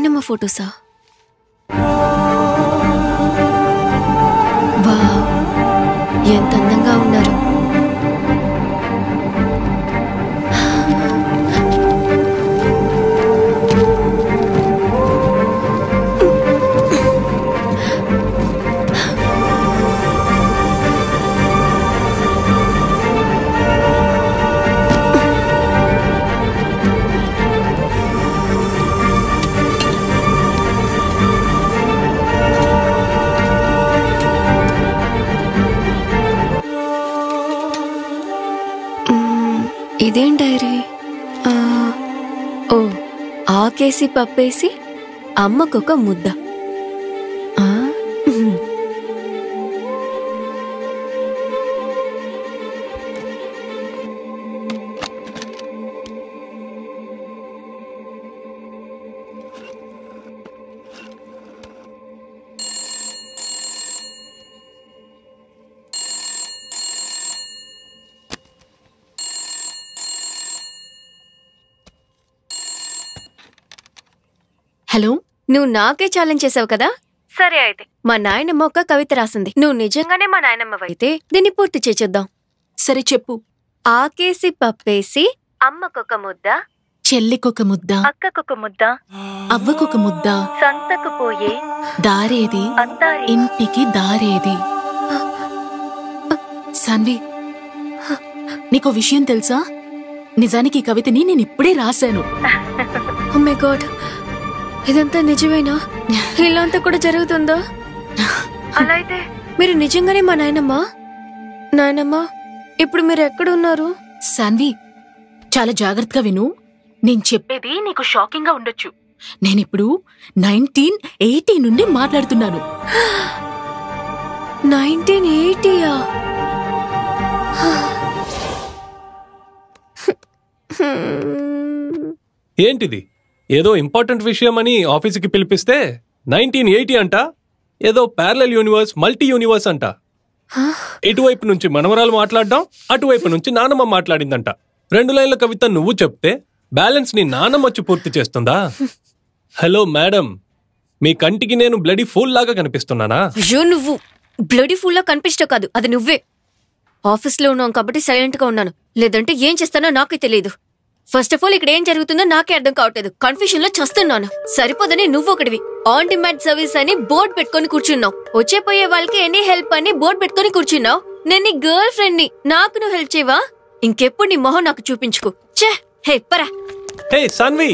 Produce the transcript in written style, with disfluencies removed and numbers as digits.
నాయనమ్మ ఫోటోసా? వావ్, ఎంత అందంగా ఉన్నారు. ఇదేం డైరీ? ఓ, ఆకేసి పప్పేసి అమ్మకొక ముద్ద. హలో, నువ్వు నాకే ఛాలెంజ్ చేసావు కదా? సరే అయితే మా నాయనమ్మ ఒక కవిత రాసింది. నువ్వు నిజంగానే మా నాయనమ్మవైతే దీన్ని పూర్తి చేద్దాం. సరే చెప్పు. ఆకేసి పప్పేసి అమ్మకొక ముద్ద, చెల్లికొక ముద్ద, అక్కకొక ముద్ద, అవ్వకొక ముద్ద, సంతకు పోయే దారేది, ఇంటికి దారేది. సాన్వి, నీకో విషయం తెలుసా? నిజానికి ఈ కవితని నేనిప్పుడే రాశాను. ఓ మై గాడ్, ఇదంతా నిజమేనా? ఇలా అంతా కూడా జరుగుతుందా? అలా అయితే మీరు నిజంగానే మా నాయనమ్మా? నాయనమ్మా, ఇప్పుడు మీరు ఎక్కడున్నారు? సాన్వి, చాలా జాగ్రత్తగా విను. నేను చెప్పేది నీకు షాకింగ్ గా ఉండొచ్చు. నేనిప్పుడు 1980 నుండి మాట్లాడుతున్నాను. 1980యా? ఏంటిది? ఏదో ఇంపార్టెంట్ విషయం అని ఆఫీసుకి పిలిపిస్తే 1980 అంట. ఏదో ప్యారలల్ యూనివర్స్, మల్టీ యూనివర్స్ అంట. ఇటువైపు నుంచి మనవరాలు మాట్లాడడం, అటువైపు నుంచి నానమ్మ మాట్లాడిందంట. 2 లైన్ల కవిత నువ్వు చెప్తే బ్యాలెన్స్ నీ నానమ్మ వచ్చి పూర్తి చేస్తుందా? హలో మేడం, మీ కంటికి నేను బ్లడీ ఫూల్ లాగా కనిపిస్తున్నానా? అయ్యో, నువ్వు బ్లడీ ఫూల్ లా కనిపిస్తావు కాదు, అది నువ్వే. ఆఫీస్లో ఉన్నాం కాబట్టి సైలెంట్ గా ఉన్నాను, లేదంటే ఏం చేస్తానో నాకే తెలియదు. ఫస్ట్ ఆఫ్ ఆల్ ఇక్కడ ఏం జరుగుతుందో నాకే అర్థం కావట్లేదు. కన్ఫ్యూజన్ లో చస్తున్నాను. సరిపోదని నువ్వు ఒకటివి ఆన్ డిమాండ్ సర్వీస్ అని బోర్డు పెట్టుకుని కూర్చున్నావు. వచ్చేపోయే వాళ్ళకి ఎనీ హెల్ప్ అని బోర్డు పెట్టుకుని కూర్చున్నావు. నేను నీ గర్ల్ ఫ్రెండ్ ని, నాకు నువ్వు హెల్ప్ చేయవా? ఇంకెప్పుడు నీ మొహం నాకు చూపించుకో. హే పరా. హే సాన్వి,